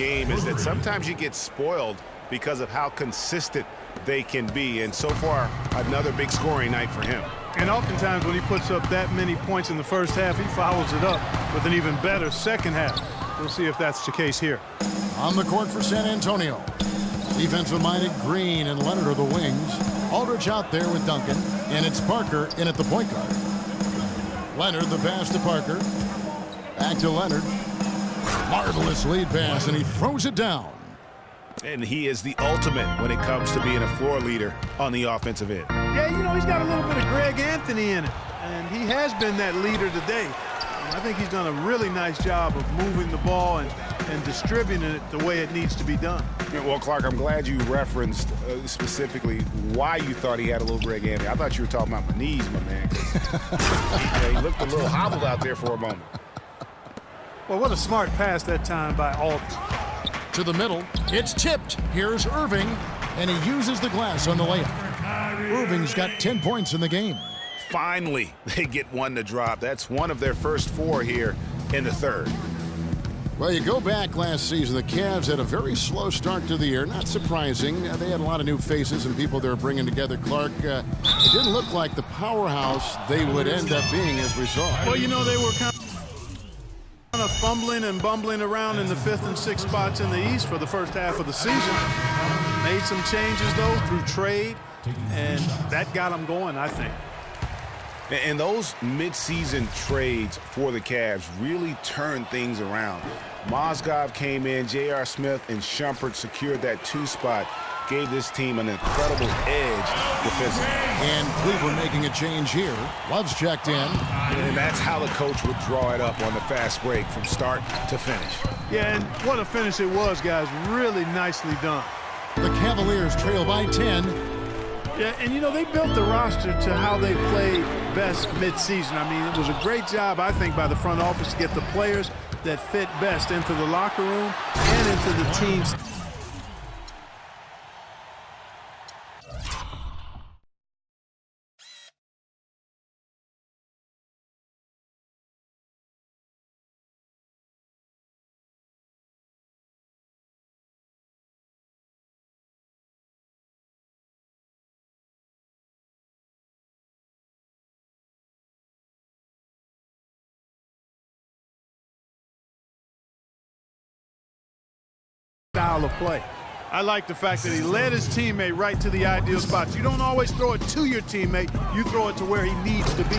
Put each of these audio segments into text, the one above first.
game is that sometimes you get spoiled because of how consistent they can be. And so far, another big scoring night for him. And oftentimes when he puts up that many points in the first half, he follows it up with an even better second half. We'll see if that's the case here. On the court for San Antonio. Defensive-minded Green and Leonard are the wings. Aldridge out there with Duncan. And it's Parker in at the point guard. Leonard, the pass to Parker. Back to Leonard. Marvelous lead pass, and he throws it down. And he is the ultimate when it comes to being a floor leader on the offensive end. Yeah, you know, he's got a little bit of Greg Anthony in it, and he has been that leader today. And I think he's done a really nice job of moving the ball and distributing it the way it needs to be done. Yeah, well, Clark, I'm glad you referenced specifically why you thought he had a little Greg Anthony. I thought you were talking about my knees, my man. He looked a little hobbled out there for a moment. Well, what a smart pass that time by Aldridge. To the middle, it's tipped. Here's Irving, and he uses the glass on the layup. Irving's got 10 points in the game. Finally, they get one to drop. That's one of their first 4 here in the third. Well, you go back last season, the Cavs had a very slow start to the year. Not surprising. They had a lot of new faces and people they were bringing together. Clark, it didn't look like the powerhouse they would end up being, as we saw. Well, you know, they were kind of fumbling and bumbling around in the 5th and 6th spots in the East for the first half of the season. Made some changes, though, through trade, and that got them going, I think. And those mid-season trades for the Cavs really turned things around. Mozgov came in, J.R. Smith and Shumpert secured that 2 spot, gave this team an incredible edge defensively. And Cleveland making a change here. Love's checked in. And that's how the coach would draw it up on the fast break from start to finish. Yeah, and what a finish it was, guys. Really nicely done. The Cavaliers trail by 10. Yeah, and you know, they built the roster to how they play best mid-season. I mean, it was a great job, I think, by the front office to get the players that fit best into the locker room and into the team's. Style of play. I like the fact that he led his teammate right to the ideal spots. You don't always throw it to your teammate. You throw it to where he needs to be.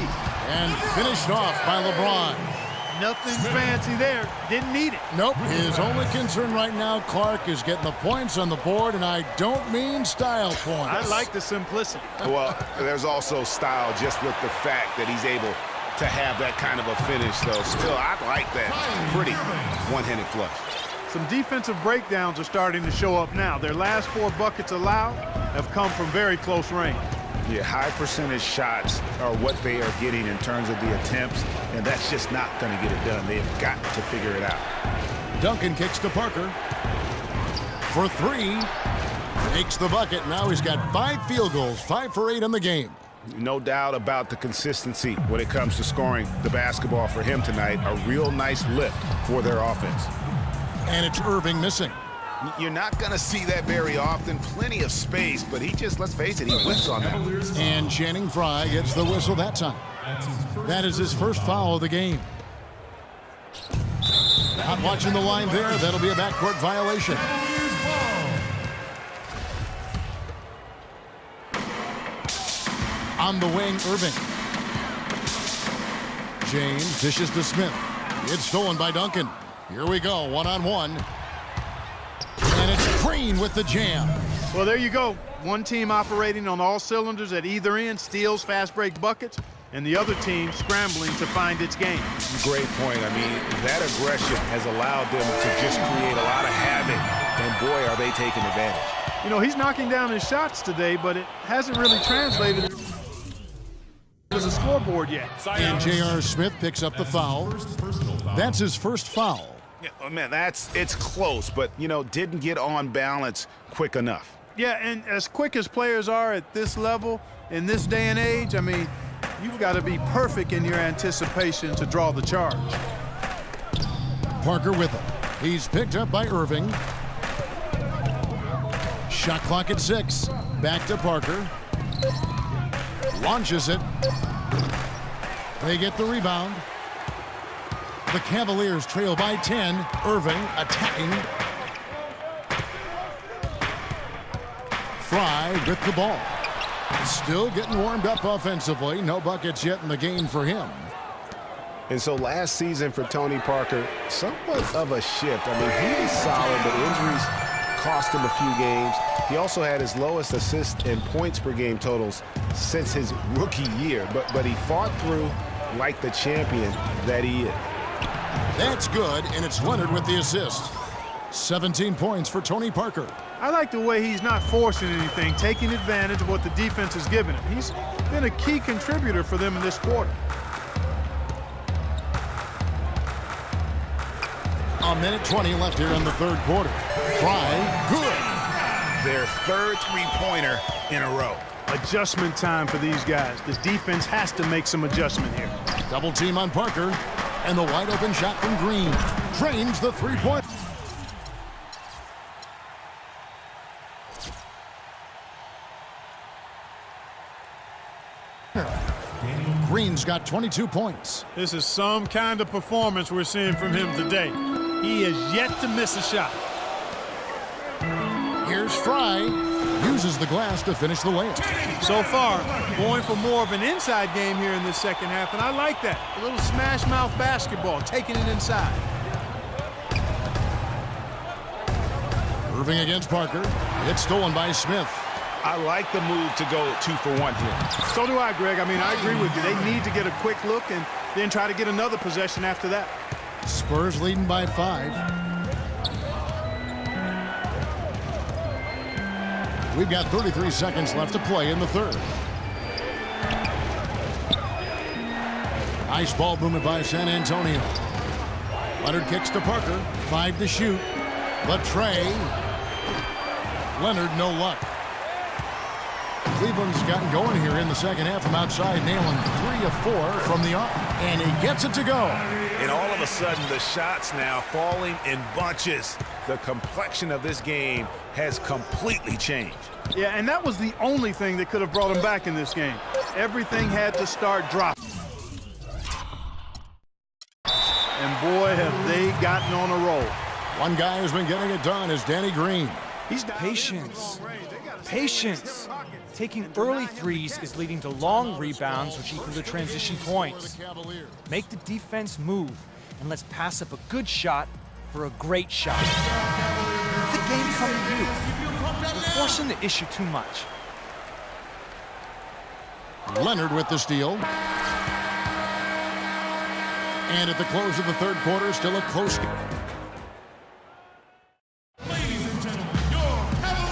And finished off by LeBron. Nothing fancy there. Didn't need it. Nope. His only concern right now, Clark, is getting the points on the board, and I don't mean style points. I like the simplicity. Well, there's also style just with the fact that he's able to have that kind of a finish, though. Still, I like that pretty one-handed flush. Some defensive breakdowns are starting to show up now. Their last 4 buckets allowed have come from very close range. Yeah, high percentage shots are what they are getting in terms of the attempts, and that's just not going to get it done. They've got to figure it out. Duncan kicks to Parker. For 3. Makes the bucket. Now he's got 5 field goals, 5 for 8 in the game. No doubt about the consistency when it comes to scoring the basketball for him tonight. A real nice lift for their offense. And it's Irving missing. You're not going to see that very often. Plenty of space, but he just, let's face it, he whiffs on that. And Channing Frye gets the whistle that time. That is his first foul of the game. Not watching the line there. That'll be a backcourt violation. On the wing, Irving. James dishes to Smith. It's stolen by Duncan. Here we go, one-on-one. And it's Green with the jam. Well, there you go. One team operating on all cylinders at either end, steals fast break buckets, and the other team scrambling to find its game. Great point. I mean, that aggression has allowed them to just create a lot of havoc, and boy, are they taking advantage. You know, he's knocking down his shots today, but it hasn't really translated as a scoreboard yet. And J.R. Smith picks up the foul. That's his first foul. Yeah, oh man, it's close, but, you know, didn't get on balance quick enough. Yeah, and as quick as players are at this level, in this day and age, I mean, you've got to be perfect in your anticipation to draw the charge. Parker with him. He's picked up by Irving. Shot clock at 6. Back to Parker. Launches it. They get the rebound. The Cavaliers trail by 10. Irving attacking. Fry with the ball. Still getting warmed up offensively. No buckets yet in the game for him. And so last season for Tony Parker, somewhat of a shift. I mean, he was solid, but injuries cost him a few games. He also had his lowest assist and points per game totals since his rookie year. But he fought through like the champion that he is. That's good, and it's Leonard with the assist. 17 points for Tony Parker. I like the way he's not forcing anything, taking advantage of what the defense has given him. He's been a key contributor for them in this quarter. A minute 20 left here in the third quarter. Fry, good. Their third three-pointer in a row. Adjustment time for these guys. The defense has to make some adjustment here. Double team on Parker, and the wide open shot from Green. Drains the three-point. Green's got 22 points. This is some kind of performance we're seeing from him today. He has yet to miss a shot. Here's Fry. Uses the glass to finish the layup. So far, going for more of an inside game here in this second half, and I like that. A little smash mouth basketball, taking it inside. Irving against Parker. It's stolen by Smith. I like the move to go 2 for 1 here. So do I, Greg. I mean, I agree with you. They need to get a quick look and then try to get another possession after that. Spurs leading by 5. We've got 33 seconds left to play in the third. Nice ball movement by San Antonio. Leonard kicks to Parker. 5 to shoot. The tray. Leonard, no luck. Cleveland's gotten going here in the second half from outside, nailing 3 of 4 from the arc. And he gets it to go. And all of a sudden, the shots now falling in bunches. The complexion of this game has completely changed. Yeah, and that was the only thing that could have brought him back in this game. Everything had to start dropping. And boy, have they gotten on a roll. One guy who's been getting it done is Danny Green. He's Patience. Patience. Taking early threes is leading to long rebounds, which equal to transition points. Make the defense move, and let's pass up a good shot for a great shot. Let the game come to you. We're forcing the issue too much. Leonard with the steal. And at the close of the third quarter, still a close game.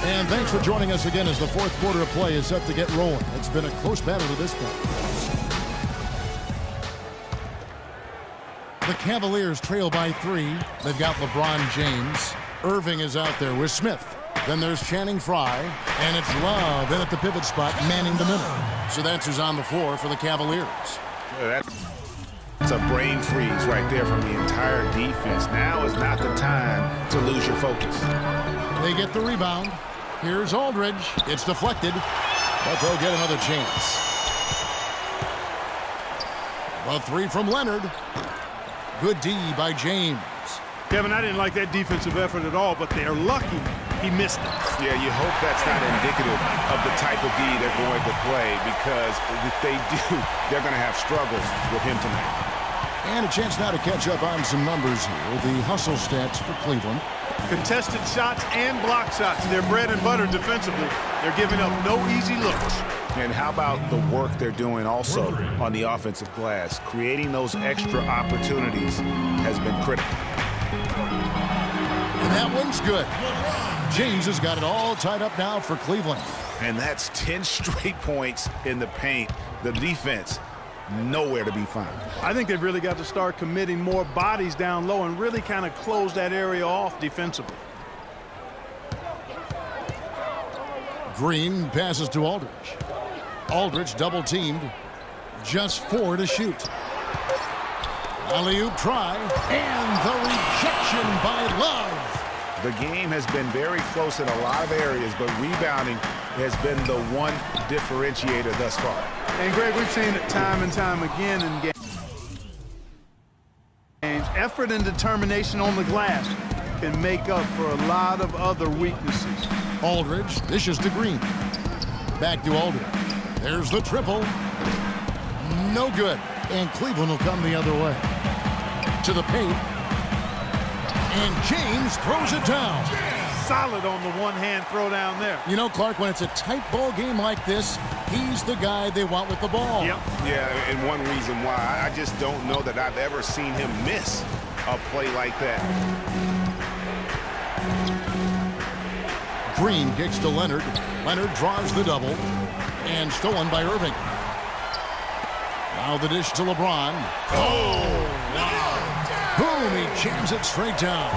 And thanks for joining us again as the fourth quarter of play is set to get rolling. It's been a close battle to this point. The Cavaliers trail by 3. They've got LeBron James. Irving is out there with Smith. Then there's Channing Frye. And it's Love in at the pivot spot, manning the middle. So that's who's on the floor for the Cavaliers. That's a brain freeze right there from the entire defense. Now is not the time to lose your focus. They get the rebound. Here's Aldridge. It's deflected, but they'll get another chance. A 3 from Leonard. Good D by James. Kevin, I didn't like that defensive effort at all, but they're lucky he missed it. Yeah, you hope that's not indicative of the type of D they're going to play, because if they do, they're going to have struggles with him tonight. And a chance now to catch up on some numbers here. The hustle stats for Cleveland. Contested shots and block shots. They're bread and butter defensively. They're giving up no easy looks. And how about the work they're doing also on the offensive glass? Creating those extra opportunities has been critical. And that one's good. James has got it all tied up now for Cleveland. And that's 10 straight points in the paint. The defense, nowhere to be found. I think they've really got to start committing more bodies down low and really kind of close that area off defensively. Green passes to Aldridge. Aldridge double teamed. Just 4 to shoot. Alley-oop try, and the rejection by Love. The game has been very close in a lot of areas, but rebounding has been the one differentiator thus far. And Greg, we've seen it time and time again in games. Effort and determination on the glass can make up for a lot of other weaknesses. Aldridge dishes to Green. Back to Aldridge. There's the triple. No good. And Cleveland will come the other way. To the paint. And James throws it down. Solid on the one-hand throw down there. You know, Clark, when it's a tight ball game like this, he's the guy they want with the ball. Yep. Yeah, and one reason why, I just don't know that I've ever seen him miss a play like that. Green kicks to Leonard. Leonard draws the double. And stolen by Irving. Now the dish to LeBron. Oh! Boom! He jams it straight down.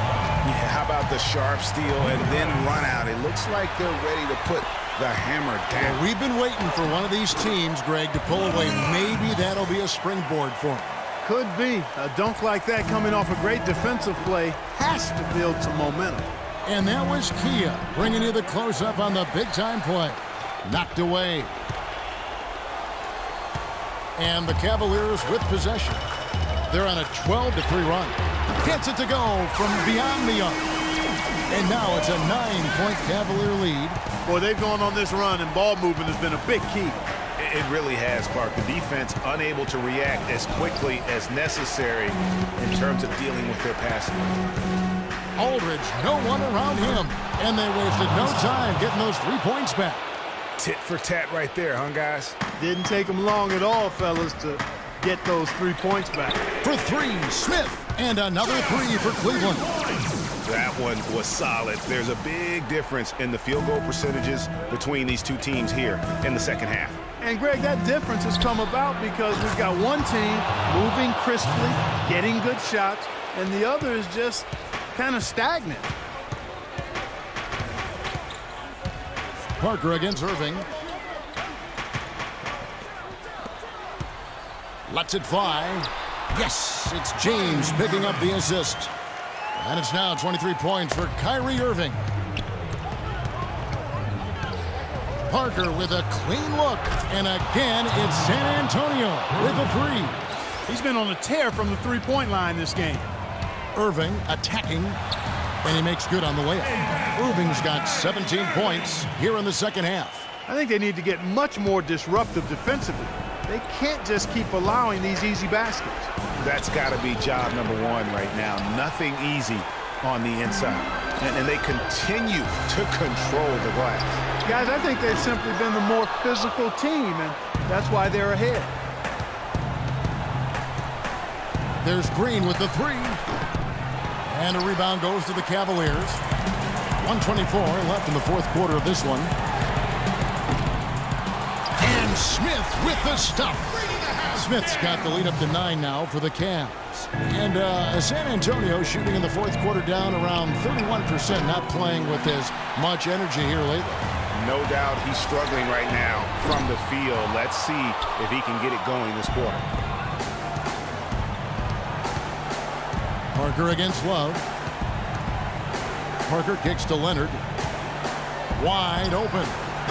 Yeah, how about the sharp steal and then run out? It looks like they're ready to put the hammer down. Well, we've been waiting for one of these teams, Greg, to pull away. Maybe that'll be a springboard for him. Could be. A dunk like that coming off a great defensive play has to build some momentum. And that was Kia bringing you the close-up on the big-time play. Knocked away. And the Cavaliers with possession. They're on a 12-3 run. Gets it to go from beyond the arc. And now it's a 9-point Cavalier lead. Boy, they've gone on this run, and ball movement has been a big key. It really has, Clark. The defense unable to react as quickly as necessary in terms of dealing with their passing. Aldridge, no one around him. And they wasted no time getting those 3 points back. Tit for tat right there, huh, guys? Didn't take them long at all, fellas, to get those 3 points back. For three, Smith. And another three for Cleveland. That one was solid. There's a big difference in the field goal percentages between these two teams here in the second half. And, Greg, that difference has come about because we've got one team moving crisply, getting good shots, and the other is just kind of stagnant. Parker against Irving. Lets it fly. Yes, it's James picking up the assist. And it's now 23 points for Kyrie Irving. Parker with a clean look. And again, it's San Antonio with a three. He's been on a tear from the three-point line this game. Irving attacking. And he makes good on the layup. Irving's got 17 points here in the second half. I think they need to get much more disruptive defensively. They can't just keep allowing these easy baskets. That's got to be job number one right now. Nothing easy on the inside. And they continue to control the glass. Guys, I think they've simply been the more physical team, and that's why they're ahead. There's Green with the three. And a rebound goes to the Cavaliers. 1:24 left in the fourth quarter of this one. And Smith with the stuff. Smith's got the lead up to 9 now for the Cavs. And San Antonio shooting in the fourth quarter down around 31%, not playing with as much energy here lately. No doubt he's struggling right now from the field. Let's see if he can get it going this quarter. Parker against Love. Parker kicks to Leonard. Wide open.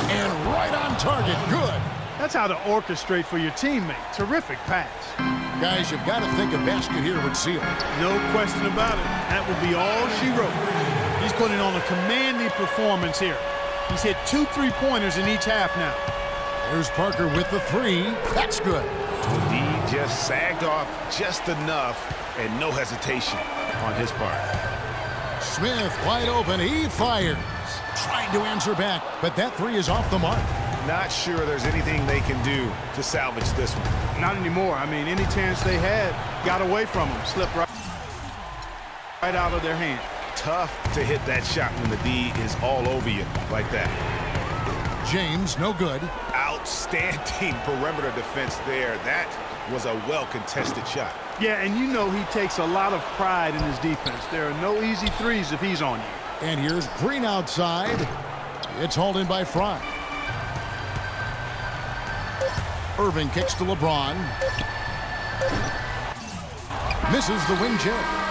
And right on target. Good. That's how to orchestrate for your teammate. Terrific pass. Guys, you've got to think a basket here would seal it. No question about it. That would be all she wrote. He's putting on a commanding performance here. He's hit 2 3-pointers in each half now. There's Parker with the three. That's good. D just sagged off just enough and no hesitation on his part. Smith wide open. He fires. Tried to answer back, but that three is off the mark. Not sure there's anything they can do to salvage this one. Not anymore. I mean, any chance they had got away from them. Slipped right out of their hand. Tough to hit that shot when the D is all over you like that. James, no good. Outstanding perimeter defense there. That was a well-contested shot. Yeah, and you know he takes a lot of pride in his defense. There are no easy threes if he's on you. And here's Green outside. It's hauled in by Fry. Irving kicks to LeBron. Misses the wing chip.